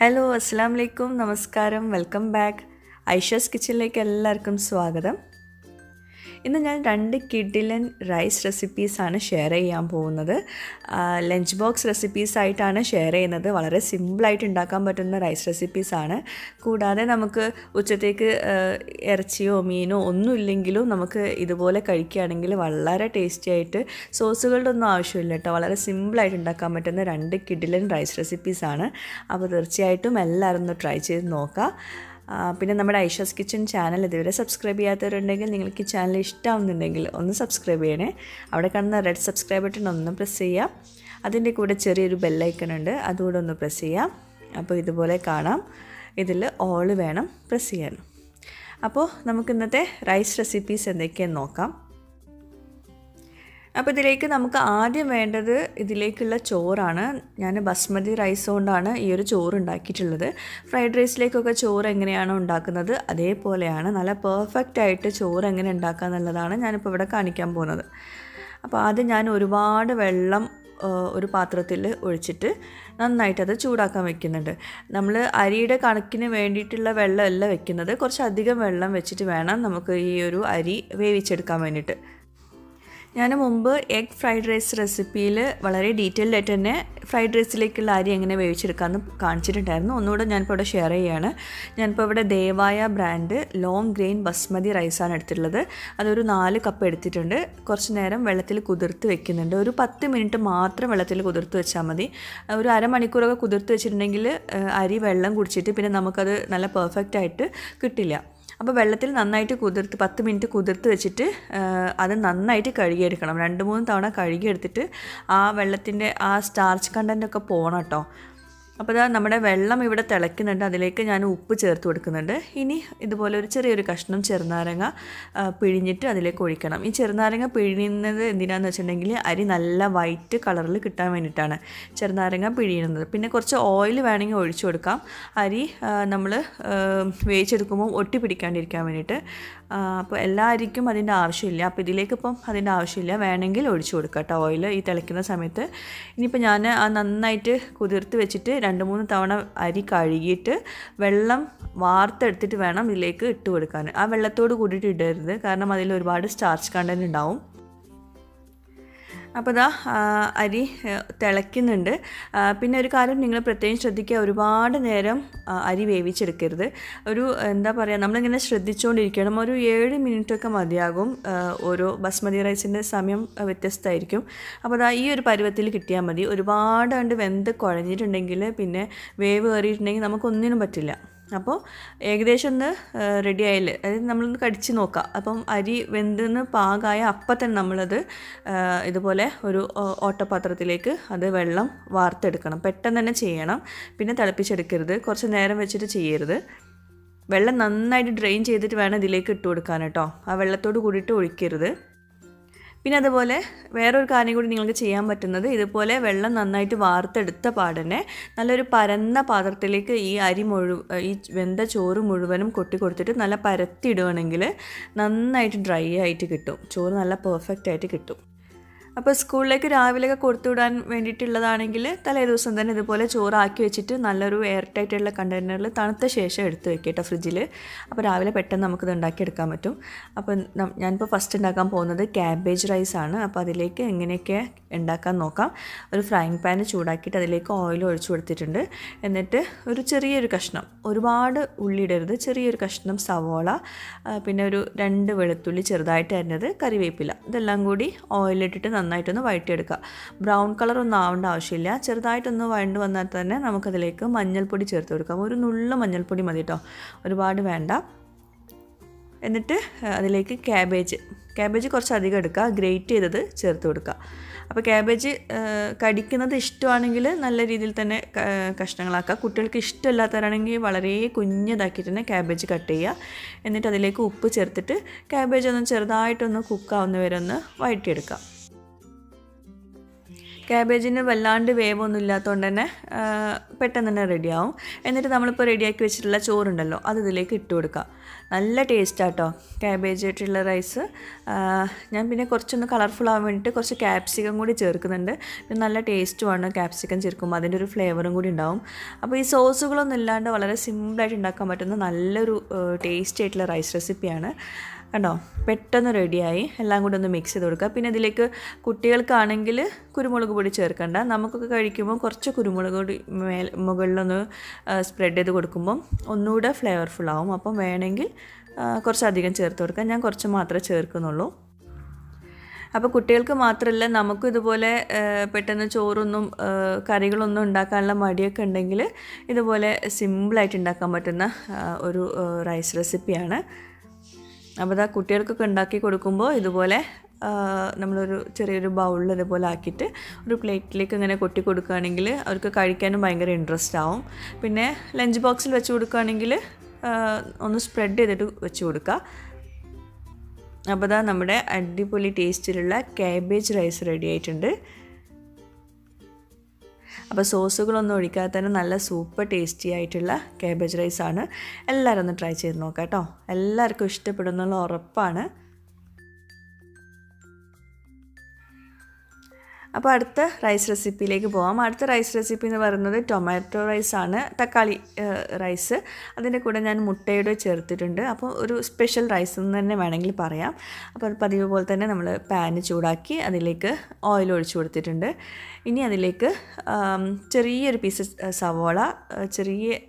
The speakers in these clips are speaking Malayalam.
ഹലോ അസ്സലാമു അലൈക്കും നമസ്കാരം വെൽക്കം ബാക്ക് ഐഷാസ് കിച്ചണിലേക്ക് എല്ലാവർക്കും സ്വാഗതം. ഇന്ന് ഞാൻ 2 കിഡിലൻ റൈസ് റെസിപ്പീസാണ് ഷെയർ ചെയ്യാൻ പോകുന്നത്. ലഞ്ച് ബോക്സ് റെസിപ്പീസായിട്ടാണ് ഷെയർ ചെയ്യുന്നത്. വളരെ സിമ്പിളായിട്ട് ഉണ്ടാക്കാൻ പറ്റുന്ന റൈസ് റെസിപ്പീസാണ്. കൂടാതെ നമുക്ക് ഉച്ചത്തേക്ക് ഇറച്ചിയോ മീനോ ഒന്നും ഇല്ലെങ്കിലും നമുക്ക് ഇതുപോലെ കഴിക്കുകയാണെങ്കിൽ വളരെ ടേസ്റ്റി ആയിട്ട് സോസുകളുടെ ഒന്നും ആവശ്യമില്ല കേട്ടോ. വളരെ സിമ്പിളായിട്ട് ഉണ്ടാക്കാൻ പറ്റുന്ന 2 കിഡിലൻ റൈസ് റെസിപ്പീസാണ്. അപ്പോൾ തീർച്ചയായിട്ടും എല്ലാവരും ഒന്ന് ട്രൈ ചെയ്ത് നോക്കാം. പിന്നെ നമ്മുടെ ഐഷാസ് കിച്ചൺ ചാനൽ ഇതുവരെ സബ്സ്ക്രൈബ് ചെയ്യാത്തവരുണ്ടെങ്കിൽ നിങ്ങൾക്ക് ഈ ചാനൽ ഇഷ്ടമാവുന്നുണ്ടെങ്കിൽ ഒന്ന് സബ്സ്ക്രൈബ് ചെയ്യണേ. അവിടെ കാണുന്ന റെഡ് സബ്സ്ക്രൈബ് ബട്ടൺ ഒന്ന് പ്രസ് ചെയ്യാം. അതിൻ്റെ കൂടെ ചെറിയൊരു ബെല്ലൈക്കൺ ഉണ്ട്, അതുകൂടെ ഒന്ന് പ്രസ് ചെയ്യാം. അപ്പോൾ ഇതുപോലെ കാണാം. ഇതിൽ ഓൾ വേണം പ്രസ് ചെയ്യാൻ. അപ്പോൾ നമുക്ക് ഇന്നത്തെ റൈസ് റെസിപ്പീസ് എന്തൊക്കെയെന്ന് നോക്കാം. അപ്പോൾ ഇതിലേക്ക് നമുക്ക് ആദ്യം വേണ്ടത് ഇതിലേക്കുള്ള ചോറാണ്. ഞാൻ ബസ്മതി റൈസ് കൊണ്ടാണ് ഈ ഒരു ചോറ് ഉണ്ടാക്കിയിട്ടുള്ളത്. ഫ്രൈഡ് റൈസിലേക്കൊക്കെ ചോറ് എങ്ങനെയാണോ ഉണ്ടാക്കുന്നത് അതേപോലെയാണ്. നല്ല പെർഫെക്റ്റ് ആയിട്ട് ചോറ് എങ്ങനെ ഉണ്ടാക്കുക എന്നുള്ളതാണ് ഞാനിപ്പോൾ ഇവിടെ കാണിക്കാൻ പോകുന്നത്. അപ്പോൾ ആദ്യം ഞാൻ ഒരുപാട് വെള്ളം ഒരു പാത്രത്തിൽ ഒഴിച്ചിട്ട് നന്നായിട്ടത് ചൂടാക്കാൻ വെക്കുന്നുണ്ട്. നമ്മൾ അരിയുടെ കണക്കിന് വേണ്ടിയിട്ടുള്ള വെള്ളമല്ല വെക്കുന്നത്, കുറച്ചധികം വെള്ളം വെച്ചിട്ട് വേണം നമുക്ക് ഈ ഒരു അരി വേവിച്ചെടുക്കാൻ വേണ്ടിയിട്ട്. ഞാൻ മുമ്പ് എഗ് ഫ്രൈഡ് റൈസ് റെസിപ്പിയിൽ വളരെ ഡീറ്റെയിൽഡ് ആയിട്ട് തന്നെ ഫ്രൈഡ് റൈസിലേക്കുള്ള അരി എങ്ങനെ വേവിച്ചെടുക്കാമെന്ന് കാണിച്ചിട്ടുണ്ടായിരുന്നു. ഒന്നുകൂടെ ഞാനിപ്പോൾ ഇവിടെ ഷെയർ ചെയ്യുകയാണ്. ഞാനിപ്പോൾ ഇവിടെ ദേവായ ബ്രാൻഡ് ലോങ് ഗ്രെയിൻ ബസ്മതി റൈസാണ് എടുത്തിട്ടുള്ളത്. അതൊരു 4 കപ്പ് എടുത്തിട്ടുണ്ട്. കുറച്ച് നേരം വെള്ളത്തിൽ കുതിർത്ത് വെക്കുന്നുണ്ട്. ഒരു 10 മിനിറ്റ് മാത്രം വെള്ളത്തിൽ കുതിർത്ത് വെച്ചാൽ മതി. ഒരു അരമണിക്കൂറൊക്കെ കുതിർത്ത് വെച്ചിട്ടുണ്ടെങ്കിൽ അരി വെള്ളം കുടിച്ചിട്ട് പിന്നെ നമുക്കത് നല്ല പെർഫെക്റ്റ് ആയിട്ട് കിട്ടില്ല. അപ്പോൾ വെള്ളത്തിൽ നന്നായിട്ട് 10 മിനിറ്റ് കുതിർത്ത് വെച്ചിട്ട് അത് നന്നായിട്ട് കഴുകിയെടുക്കണം. 2-3 തവണ കഴുകിയെടുത്തിട്ട് ആ വെള്ളത്തിൻ്റെ ആ സ്റ്റാർച്ച് കണ്ടൻറ്റൊക്കെ പോകണം കേട്ടോ. അപ്പോൾ നമ്മുടെ വെള്ളം ഇവിടെ തിളയ്ക്കുന്നുണ്ട്. അതിലേക്ക് ഞാൻ ഉപ്പ് ചേർത്ത് കൊടുക്കുന്നുണ്ട്. ഇനി ഇതുപോലെ ഒരു ചെറിയൊരു കഷ്ണം ചെറുനാരങ്ങ പിഴിഞ്ഞിട്ട് അതിലേക്ക് ഒഴിക്കണം. ഈ ചെറുനാരങ്ങ പിഴിയുന്നത് എന്തിനാണെന്ന് വെച്ചിട്ടുണ്ടെങ്കിൽ അരി നല്ല വൈറ്റ് കളറിൽ കിട്ടാൻ വേണ്ടിയിട്ടാണ് ചെറുനാരങ്ങ പിഴിയുന്നത്. പിന്നെ കുറച്ച് ഓയിൽ വേണമെങ്കിൽ ഒഴിച്ചു കൊടുക്കാം, അരി നമ്മൾ വേവിച്ചെടുക്കുമ്പോൾ ഒട്ടി പിടിക്കാണ്ടിരിക്കാൻ വേണ്ടിയിട്ട്. അപ്പോൾ എല്ലാ അരിക്കും അതിൻ്റെ ആവശ്യമില്ല. അപ്പോൾ ഇതിലേക്കിപ്പം അതിൻ്റെ ആവശ്യമില്ല, വേണമെങ്കിൽ ഒഴിച്ചു കൊടുക്കാം കേട്ടോ ഓയിൽ ഈ തിളയ്ക്കുന്ന സമയത്ത്. ഇനിയിപ്പോൾ ഞാൻ നന്നായിട്ട് കുതിർത്ത് വെച്ചിട്ട് 2-3 തവണ അരി കഴുകിയിട്ട് വെള്ളം വാർത്തെടുത്തിട്ട് വേണം ഇതിലേക്ക് ഇട്ട് കൊടുക്കാൻ. ആ വെള്ളത്തോട് കൂടിയിട്ട് ഇടരുത്, കാരണം അതിൽ ഒരുപാട് സ്റ്റാർച്ച് കണ്ടൻറ്റ് ഉണ്ടാവും. അപ്പോൾ അരി തിളയ്ക്കുന്നുണ്ട്. പിന്നെ ഒരു കാര്യം നിങ്ങൾ പ്രത്യേകം ശ്രദ്ധിക്കുക, ഒരുപാട് നേരം അരി വേവിച്ചെടുക്കരുത്. ഒരു നമ്മളിങ്ങനെ ശ്രദ്ധിച്ചുകൊണ്ടിരിക്കണം. ഒരു 7 മിനിറ്റൊക്കെ മതിയാകും. ഓരോ ബസ്മതി റൈസിൻ്റെ സമയം വ്യത്യസ്തമായിരിക്കും. അപ്പോൾ ഈ ഒരു പരുവത്തിൽ കിട്ടിയാൽ മതി. ഒരുപാട് കണ്ട് വെന്ത് കുഴഞ്ഞിട്ടുണ്ടെങ്കിൽ പിന്നെ വേവ് കയറിയിട്ടുണ്ടെങ്കിൽ നമുക്കൊന്നിനും പറ്റില്ല. അപ്പോൾ ഏകദേശം ഒന്ന് റെഡി ആയില്ലേ, അതായത് നമ്മളൊന്ന് കടിച്ച് നോക്കാം. അപ്പം അരി വെന്തെന്ന് പാകമായ അപ്പം തന്നെ നമ്മളത് ഇതുപോലെ ഒരു ഓട്ടപാത്രത്തിലേക്ക് അത് വെള്ളം വാർത്തെടുക്കണം. പെട്ടെന്ന് തന്നെ ചെയ്യണം. പിന്നെ തിളപ്പിച്ചെടുക്കരുത്, കുറച്ച് നേരം വെച്ചിട്ട് ചെയ്യരുത്. വെള്ളം നന്നായിട്ട് ഡ്രെയിൻ ചെയ്തിട്ട് വേണം ഇതിലേക്ക് ഇട്ട് കൊടുക്കാൻ കേട്ടോ. ആ വെള്ളത്തോട് കൂടിയിട്ട് ഒഴിക്കരുത്. പിന്നെ അതുപോലെ വേറൊരു കാര്യം കൂടി നിങ്ങൾക്ക് ചെയ്യാൻ പറ്റുന്നത്, ഇതുപോലെ വെള്ളം നന്നായിട്ട് വാർത്തെടുത്ത പാടന്നെ നല്ലൊരു പരന്ന പാത്രത്തിലേക്ക് ഈ ഈ വെന്ത ചോറ് മുഴുവനും കൊട്ടി കൊടുത്തിട്ട് നല്ല പരത്തിയിടുകയാണെങ്കിൽ നന്നായിട്ട് ഡ്രൈ ആയിട്ട് കിട്ടും. ചോറ് നല്ല പെർഫെക്റ്റ് ആയിട്ട് കിട്ടും. അപ്പോൾ സ്കൂളിലേക്ക് രാവിലെയൊക്കെ കൊടുത്തു വിടാൻ വേണ്ടിയിട്ടുള്ളതാണെങ്കിൽ തലേ ദിവസം തന്നെ ഇതുപോലെ ചോറാക്കി വെച്ചിട്ട് നല്ലൊരു എയർ ടൈറ്റുള്ള കണ്ടെയ്നറിൽ തണുത്ത ശേഷം എടുത്ത് വെക്കട്ടോ ഫ്രിഡ്ജിൽ. അപ്പോൾ രാവിലെ പെട്ടെന്ന് നമുക്കിത് ഉണ്ടാക്കിയെടുക്കാൻ പറ്റും. അപ്പോൾ ഞാനിപ്പോൾ ഫസ്റ്റ് ഉണ്ടാക്കാൻ പോകുന്നത് ക്യാബേജ് റൈസ് ആണ്. അപ്പോൾ അതിലേക്ക് എങ്ങനെയൊക്കെ ഉണ്ടാക്കാൻ നോക്കാം. ഒരു ഫ്രൈങ് പാന് ചൂടാക്കിയിട്ട് അതിലേക്ക് ഓയിൽ ഒഴിച്ചു കൊടുത്തിട്ടുണ്ട്. എന്നിട്ട് ഒരു ചെറിയൊരു കഷ്ണം, ഒരുപാട് ഉള്ളി ഇടരുത്, ചെറിയൊരു കഷ്ണം സവോള, പിന്നെ ഒരു 2 വെളുത്തുള്ളി ചെറുതായിട്ട് അരിഞ്ഞത്, കറിവേപ്പില, ഇതെല്ലാം കൂടി ഓയിലിട്ടിട്ട് നന്നായിട്ടൊന്ന് വഴറ്റിയെടുക്കുക. ബ്രൗൺ കളറൊന്നും ആവേണ്ട ആവശ്യമില്ല. ചെറുതായിട്ടൊന്ന് വഴണ്ട് വന്നാൽ തന്നെ നമുക്കതിലേക്ക് മഞ്ഞൾപ്പൊടി ചേർത്ത് കൊടുക്കാം. ഒരു നുള്ള മഞ്ഞൾപ്പൊടി മതി കേട്ടോ, ഒരുപാട് വേണ്ട. എന്നിട്ട് അതിലേക്ക് ക്യാബേജ് കുറച്ചധികം എടുക്കുക, ഗ്രേറ്റ് ചെയ്തത് ചേർത്ത് കൊടുക്കുക. അപ്പോൾ ക്യാബേജ് കടിക്കുന്നത് ഇഷ്ടമാണെങ്കിൽ നല്ല രീതിയിൽ തന്നെ കഷ്ണങ്ങളാക്കുക. കുട്ടികൾക്ക് ഇഷ്ടമില്ലാത്തവരാണെങ്കിൽ വളരെ കുഞ്ഞതാക്കിയിട്ട് തന്നെ ക്യാബേജ് കട്ട് ചെയ്യുക. എന്നിട്ട് അതിലേക്ക് ഉപ്പ് ചേർത്തിട്ട് ക്യാബേജ് ഒന്ന് ചെറുതായിട്ടൊന്ന് കുക്കാവുന്ന വരെ ഒന്ന് വഴറ്റിയെടുക്കുക. ക്യാബേജിന് വല്ലാണ്ട് വേവൊന്നും ഇല്ലാത്തതുകൊണ്ട് തന്നെ പെട്ടെന്ന് തന്നെ റെഡിയാവും. എന്നിട്ട് നമ്മളിപ്പോൾ റെഡിയാക്കി വെച്ചിട്ടുള്ള ചോറുണ്ടല്ലോ അത് ഇതിലേക്ക് ഇട്ട് കൊടുക്കുക. നല്ല ടേസ്റ്റാട്ടോ ക്യാബേജ് ആയിട്ടുള്ള റൈസ്. ഞാൻ പിന്നെ കുറച്ചൊന്ന് കളർഫുൾ ആവാൻ വേണ്ടിയിട്ട് കുറച്ച് ക്യാപ്സിക്കം കൂടി ചേർക്കുന്നുണ്ട്. പിന്നെ നല്ല ടേസ്റ്റുമാണ് ക്യാപ്സിക്കം ചേർക്കുമ്പോൾ, അതിൻ്റെ ഒരു ഫ്ലേവറും കൂടി ഉണ്ടാവും. അപ്പോൾ ഈ സോസുകളൊന്നും ഇല്ലാണ്ട് വളരെ സിമ്പിളായിട്ട് ഉണ്ടാക്കാൻ പറ്റുന്ന നല്ലൊരു ടേസ്റ്റി ആയിട്ടുള്ള റൈസ് റെസിപ്പിയാണ്. കണ്ടോ, പെട്ടെന്ന് റെഡിയായി. എല്ലാം കൂടി ഒന്ന് മിക്സ് ചെയ്ത് കൊടുക്കുക. പിന്നെ ഇതിലേക്ക് കുട്ടികൾക്കാണെങ്കിൽ കുരുമുളക് പൊടി ചേർക്കണ്ട. നമുക്കൊക്കെ കഴിക്കുമ്പോൾ കുറച്ച് കുരുമുളക് പൊടി മുകളിലൊന്ന് സ്പ്രെഡ് ചെയ്ത് കൊടുക്കുമ്പം ഒന്നുകൂടെ ഫ്ലേവർഫുൾ ആവും. അപ്പം വേണമെങ്കിൽ കുറച്ചധികം ചേർത്ത് കൊടുക്കാം. ഞാൻ കുറച്ച് മാത്രമേ ചേർക്കുന്നുള്ളൂ. അപ്പോൾ കുട്ടികൾക്ക് മാത്രമല്ല, നമുക്കും ഇതുപോലെ പെട്ടെന്ന് ചോറൊന്നും കറികളൊന്നും ഉണ്ടാക്കാനുള്ള മടിയൊക്കെ ഉണ്ടെങ്കിൽ ഇതുപോലെ സിമ്പിളായിട്ട് ഉണ്ടാക്കാൻ പറ്റുന്ന ഒരു റൈസ് റെസിപ്പിയാണ്. അപ്പോൾ അതാ കുട്ടികൾക്കൊക്കെ ഉണ്ടാക്കി കൊടുക്കുമ്പോൾ ഇതുപോലെ നമ്മളൊരു ചെറിയൊരു ബൗളിൽ ഇതുപോലെ ആക്കിയിട്ട് ഒരു പ്ലേറ്റിലേക്ക് ഇങ്ങനെ കൊട്ടി കൊടുക്കുകയാണെങ്കിൽ അവർക്ക് കഴിക്കാനും ഭയങ്കര ഇൻട്രസ്റ്റ് ആവും. പിന്നെ ലഞ്ച് ബോക്സിൽ വെച്ച് കൊടുക്കുകയാണെങ്കിൽ ഒന്ന് സ്പ്രെഡ് ചെയ്തിട്ട് വെച്ച് കൊടുക്കുക. അപ്പോൾ അതാ നമ്മുടെ അടിപൊളി ടേസ്റ്റിലുള്ള ക്യാബേജ് റൈസ് റെഡി ആയിട്ടുണ്ട്. അപ്പോൾ സോസുകളൊന്നും ഒഴിക്കാതെ തന്നെ നല്ല സൂപ്പർ ടേസ്റ്റി ആയിട്ടുള്ള ക്യാബേജ് റൈസാണ്. എല്ലാവരും ഒന്ന് ട്രൈ ചെയ്ത് നോക്കാം കേട്ടോ. എല്ലാവർക്കും ഇഷ്ടപ്പെടുന്നുള്ള ഉറപ്പാണ്. അപ്പോൾ അടുത്ത റൈസ് റെസിപ്പിയിലേക്ക് പോകാം. അടുത്ത റൈസ് റെസിപ്പി എന്ന് പറയുന്നത് ടൊമാറ്റോ റൈസാണ്, തക്കാളി റൈസ്. അതിൻ്റെ കൂടെ ഞാൻ മുട്ടയുടെ ചേർത്തിട്ടുണ്ട്. അപ്പോൾ ഒരു സ്പെഷ്യൽ റൈസ് എന്ന് തന്നെ വേണമെങ്കിൽ പറയാം. അപ്പോൾ അത് പതിവ് പോലെ തന്നെ നമ്മൾ പാന് ചൂടാക്കി അതിലേക്ക് ഓയിൽ ഒഴിച്ചു കൊടുത്തിട്ടുണ്ട്. ഇനി അതിലേക്ക് ചെറിയൊരു പീസ് സവോള, ചെറിയ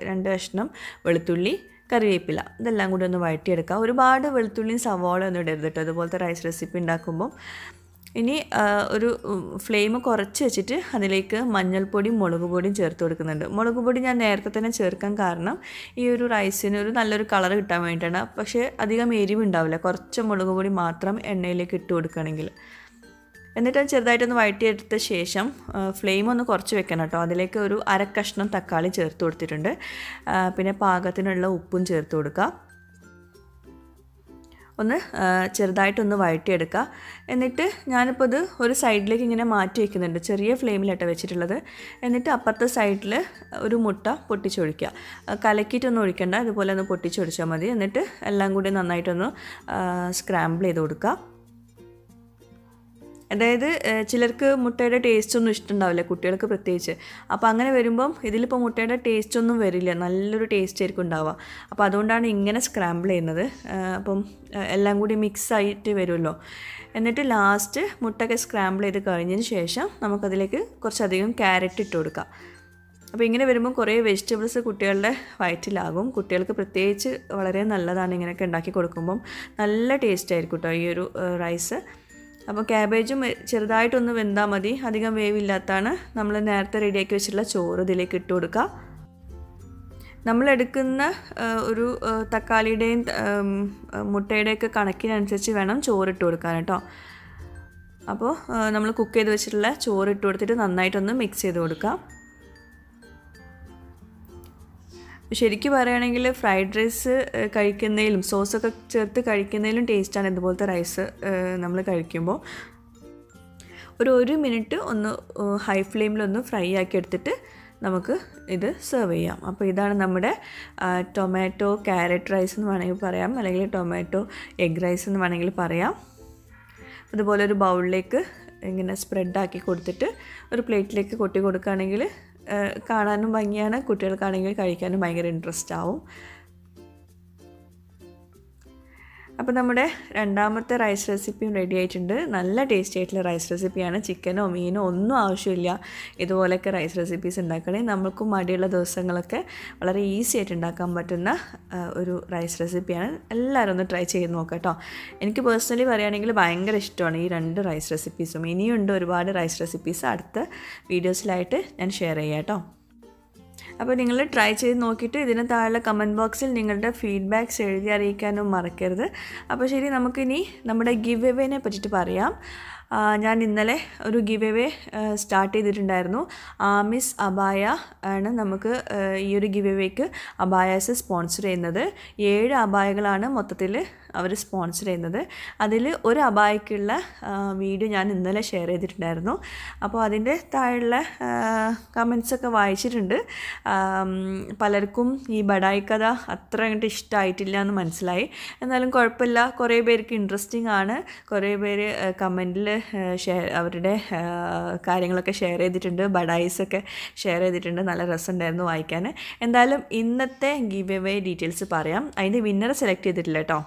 2 കഷ്ണം വെളുത്തുള്ളി, കറിവേപ്പില, ഇതെല്ലാം കൂടി ഒന്ന് വഴറ്റിയെടുക്കുക. ഒരുപാട് വെളുത്തുള്ളിയും സവോള ഒന്നും ഇടരുത് കേട്ടോ അതുപോലത്തെ റൈസ് റെസിപ്പി ഉണ്ടാക്കുമ്പം. ഇനി ഒരു ഫ്ലെയിം കുറച്ച് വെച്ചിട്ട് അതിലേക്ക് മഞ്ഞൾപ്പൊടിയും മുളക് പൊടിയും ചേർത്ത് കൊടുക്കുന്നുണ്ട്. മുളക് പൊടി ഞാൻ നേരത്തെ തന്നെ ചേർക്കാൻ കാരണം ഈ ഒരു റൈസിന് ഒരു നല്ലൊരു കളർ കിട്ടാൻ വേണ്ടിയിട്ടാണ്. പക്ഷേ അധികം എരിവുണ്ടാവില്ല, കുറച്ച് മുളക് പൊടി മാത്രം എണ്ണയിലേക്ക് ഇട്ട് കൊടുക്കുകയാണെങ്കിൽ. എന്നിട്ട് ചെറുതായിട്ടൊന്ന് വഴറ്റിയെടുത്ത ശേഷം ഫ്ലെയിം ഒന്ന് കുറച്ച് വെക്കണം കേട്ടോ. അതിലേക്ക് ഒരു 1/2 കഷ്ണം തക്കാളി ചേർത്ത് കൊടുത്തിട്ടുണ്ട്. പിന്നെ പാകത്തിനുള്ള ഉപ്പും ചേർത്ത് കൊടുക്കുക. ഒന്ന് ചെറുതായിട്ടൊന്ന് വഴറ്റിയെടുക്കുക. എന്നിട്ട് ഞാനിപ്പോൾ ഇത് ഒരു സൈഡിലേക്ക് ഇങ്ങനെ മാറ്റി വയ്ക്കുന്നുണ്ട്. ചെറിയ ഫ്ലെയിമിലായിട്ട് വെച്ചിട്ടുള്ളത്. എന്നിട്ട് അപ്പുറത്തെ സൈഡിൽ ഒരു മുട്ട പൊട്ടിച്ചൊഴിക്കുക. കലക്കിയിട്ടൊന്നും ഒഴിക്കണ്ട, ഇതുപോലെ ഒന്ന് പൊട്ടിച്ചൊഴിച്ചാൽ മതി. എന്നിട്ട് എല്ലാം കൂടി നന്നായിട്ടൊന്ന് സ്ക്രാമ്പിൾ ചെയ്ത് കൊടുക്കുക. അതായത് ചിലർക്ക് മുട്ടയുടെ ടേസ്റ്റൊന്നും ഇഷ്ടമുണ്ടാവില്ല, കുട്ടികൾക്ക് പ്രത്യേകിച്ച്. അപ്പോൾ അങ്ങനെ വരുമ്പം ഇതിലിപ്പോൾ മുട്ടയുടെ ടേസ്റ്റൊന്നും വരില്ല, നല്ലൊരു ടേസ്റ്റ് ആയിരിക്കും ഉണ്ടാവുക. അപ്പോൾ അതുകൊണ്ടാണ് ഇങ്ങനെ സ്ക്രാമ്പിൾ ചെയ്യുന്നത്. അപ്പം എല്ലാം കൂടി മിക്സ് ആയിട്ട് വരുമല്ലോ. എന്നിട്ട് ലാസ്റ്റ് മുട്ടയൊക്കെ സ്ക്രാമ്പിൾ ചെയ്ത് കഴിഞ്ഞതിന് ശേഷം നമുക്കതിലേക്ക് കുറച്ചധികം ക്യാരറ്റ് ഇട്ട് കൊടുക്കാം. അപ്പോൾ ഇങ്ങനെ വരുമ്പോൾ കുറേ വെജിറ്റബിൾസ് കുട്ടികളുടെ വയറ്റിലാകും. കുട്ടികൾക്ക് പ്രത്യേകിച്ച് വളരെ നല്ലതാണ് ഇങ്ങനെയൊക്കെ ഉണ്ടാക്കി കൊടുക്കുമ്പം. നല്ല ടേസ്റ്റ് ആയിരിക്കും കേട്ടോ ഈ ഒരു റൈസ്. അപ്പോൾ ക്യാബേജും ചെറുതായിട്ടൊന്ന് വെന്താൽ മതി, അധികം വേവില്ലാത്താണ്. നമ്മൾ നേരത്തെ റെഡിയാക്കി വെച്ചിട്ടുള്ള ചോറ് ഇതിലേക്ക് ഇട്ട് കൊടുക്കുക. നമ്മളെടുക്കുന്ന ഒരു തക്കാളിയുടെയും മുട്ടയുടെയൊക്കെ കണക്കിനനുസരിച്ച് വേണം ചോറിട്ട് കൊടുക്കാൻ കേട്ടോ. അപ്പോൾ നമ്മൾ കുക്ക് ചെയ്ത് വെച്ചിട്ടുള്ള ചോറിട്ട് കൊടുത്തിട്ട് നന്നായിട്ടൊന്ന് മിക്സ് ചെയ്ത് കൊടുക്കുക. ശരിക്കും പറയുകയാണെങ്കിൽ ഫ്രൈഡ് റൈസ് കഴിക്കുന്നതിലും സോസൊക്കെ ചേർത്ത് കഴിക്കുന്നതിലും ടേസ്റ്റാണ് ഇതുപോലത്തെ റൈസ് നമ്മൾ കഴിക്കുമ്പോൾ. ഒരു 1 മിനിറ്റ് ഒന്ന് ഹൈ ഫ്ലെയിമിലൊന്ന് ഫ്രൈ ആക്കി എടുത്തിട്ട് നമുക്ക് ഇത് സെർവ് ചെയ്യാം. അപ്പോൾ ഇതാണ് നമ്മുടെ ടൊമാറ്റോ ക്യാരറ്റ് റൈസ് എന്ന് വേണമെങ്കിൽ പറയാം, അല്ലെങ്കിൽ ടൊമാറ്റോ എഗ് റൈസ് എന്ന് വേണമെങ്കിൽ പറയാം. അതുപോലെ ഒരു ബൗളിലേക്ക് ഇങ്ങനെ സ്പ്രെഡാക്കി കൊടുത്തിട്ട് ഒരു പ്ലേറ്റിലേക്ക് കൊട്ടി കൊടുക്കുകയാണെങ്കിൽ കാണാനും ഭംഗിയാണ്, കുട്ടികൾക്കാണെങ്കിൽ കഴിക്കാനും ഭയങ്കര ഇൻട്രസ്റ്റ് ആവും. അപ്പോൾ നമ്മുടെ രണ്ടാമത്തെ റൈസ് റെസിപ്പിയും റെഡി ആയിട്ടുണ്ട്. നല്ല ടേസ്റ്റി ആയിട്ടുള്ള റൈസ് റെസിപ്പിയാണ്. ചിക്കനോ മീനോ ഒന്നും ആവശ്യമില്ല, ഇതുപോലെയൊക്കെ റൈസ് റെസിപ്പീസ് ഉണ്ടാക്കണേ. നമ്മൾക്കും മടിയുള്ള ദിവസങ്ങളൊക്കെ വളരെ ഈസി ആയിട്ട് ഉണ്ടാക്കാൻ പറ്റുന്ന ഒരു റൈസ് റെസിപ്പിയാണ്. എല്ലാവരും ഒന്ന് ട്രൈ ചെയ്ത് നോക്കാം കേട്ടോ. എനിക്ക് പേഴ്സണലി പറയുകയാണെങ്കിൽ ഭയങ്കര ഇഷ്ടമാണ് ഈ 2 റൈസ് റെസിപ്പീസും. ഇനിയുണ്ട് ഒരുപാട് റൈസ് റെസിപ്പീസ് അടുത്ത വീഡിയോസിലായിട്ട് ഞാൻ ഷെയർ ചെയ്യാം കേട്ടോ. അപ്പോൾ നിങ്ങൾ ട്രൈ ചെയ്ത് നോക്കിയിട്ട് ഇതിന് താഴെ കമൻറ്റ് ബോക്സിൽ നിങ്ങളുടെ ഫീഡ്ബാക്ക്സ് എഴുതി അറിയിക്കാനും മറക്കരുത്. അപ്പോൾ ശരി, നമുക്കിനി നമ്മുടെ ഗിവ് എവേനെ പറ്റിയിട്ട് പറയാം. ഞാൻ ഇന്നലെ ഒരു ഗിവ് അവേ സ്റ്റാർട്ട് ചെയ്തിട്ടുണ്ടായിരുന്നു. മിസ് അബായ ആണ് നമുക്ക് ഈ ഒരു ഗിവ് അവേക്ക് അബായാസ് സ്പോൺസർ ചെയ്യുന്നത്. 7 അബായകളാണ് മൊത്തത്തിൽ അവർ സ്പോൺസർ ചെയ്യുന്നത്. അതിൽ ഒരു അബായക്കുള്ള വീഡിയോ ഞാൻ ഇന്നലെ ഷെയർ ചെയ്തിട്ടുണ്ടായിരുന്നു. അപ്പോൾ അതിൻ്റെ താഴെയുള്ള കമൻസൊക്കെ വായിച്ചിട്ടുണ്ട്. പലർക്കും ഈ ബഡായി കഥ അത്ര അങ്ങോട്ട് ഇഷ്ടമായിട്ടില്ല എന്ന് മനസ്സിലായി. എന്നാലും കുഴപ്പമില്ല, കുറേ പേർക്ക് ഇൻട്രസ്റ്റിംഗ് ആണ്. കുറേ പേര് കമൻറ്റിൽ അവരുടെ കാര്യങ്ങളൊക്കെ ഷെയർ ചെയ്തിട്ടുണ്ട്, ബഡായിസൊക്കെ ഷെയർ ചെയ്തിട്ടുണ്ട്. നല്ല രസമുണ്ടായിരുന്നു വായിക്കാൻ. എന്തായാലും ഇന്നത്തെ ഗിവ് അവേ ഡീറ്റെയിൽസ് പറയാം. അതിൻ്റെ വിന്നറെ സെലക്ട് ചെയ്തിട്ടില്ല കേട്ടോ.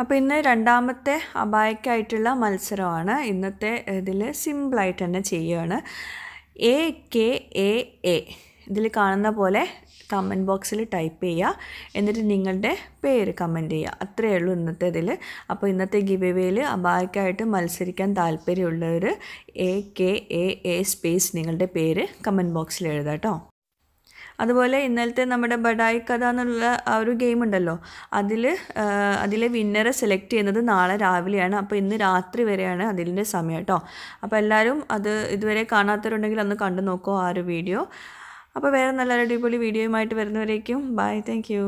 അപ്പോൾ ഇന്ന് രണ്ടാമത്തെ അബായക്കായിട്ടുള്ള മത്സരമാണ്. ഇന്നത്തെ ഇതിൽ സിമ്പിളായിട്ട് തന്നെ ചെയ്യുകയാണ്. AKAA ഇതിൽ കാണുന്ന പോലെ കമൻറ്റ് ബോക്സിൽ ടൈപ്പ് ചെയ്യുക. എന്നിട്ട് നിങ്ങളുടെ പേര് കമൻറ്റ് ചെയ്യുക. അത്രയേ ഉള്ളൂ ഇന്നത്തെ ഇതിൽ. അപ്പോൾ ഇന്നത്തെ ഗിവ് അവേയിൽ അബായക്കായിട്ട് മത്സരിക്കാൻ താല്പര്യമുള്ളവർ AKAA സ്പേസ് നിങ്ങളുടെ പേര് കമൻറ്റ് ബോക്സിൽ എഴുതാം കേട്ടോ. അതുപോലെ ഇന്നലത്തെ നമ്മുടെ ബഡായി കഥ എന്നുള്ള ആ ഒരു ഗെയിം ഉണ്ടല്ലോ, അതിലെ വിന്നറെ സെലക്ട് ചെയ്യുന്നത് നാളെ രാവിലെയാണ്. അപ്പോൾ ഇന്ന് രാത്രി വരെയാണ് അതിൻ്റെ സമയം കേട്ടോ. അപ്പോൾ എല്ലാവരും അത് ഇതുവരെ കാണാത്തവരുണ്ടെങ്കിൽ അന്ന് കണ്ടു നോക്കൂ ആ ഒരു വീഡിയോ. അപ്പോൾ വേറെ നല്ല അടിപൊളി വീഡിയോയുമായിട്ട് വരുന്നവരേക്കും ബൈ, താങ്ക് യു.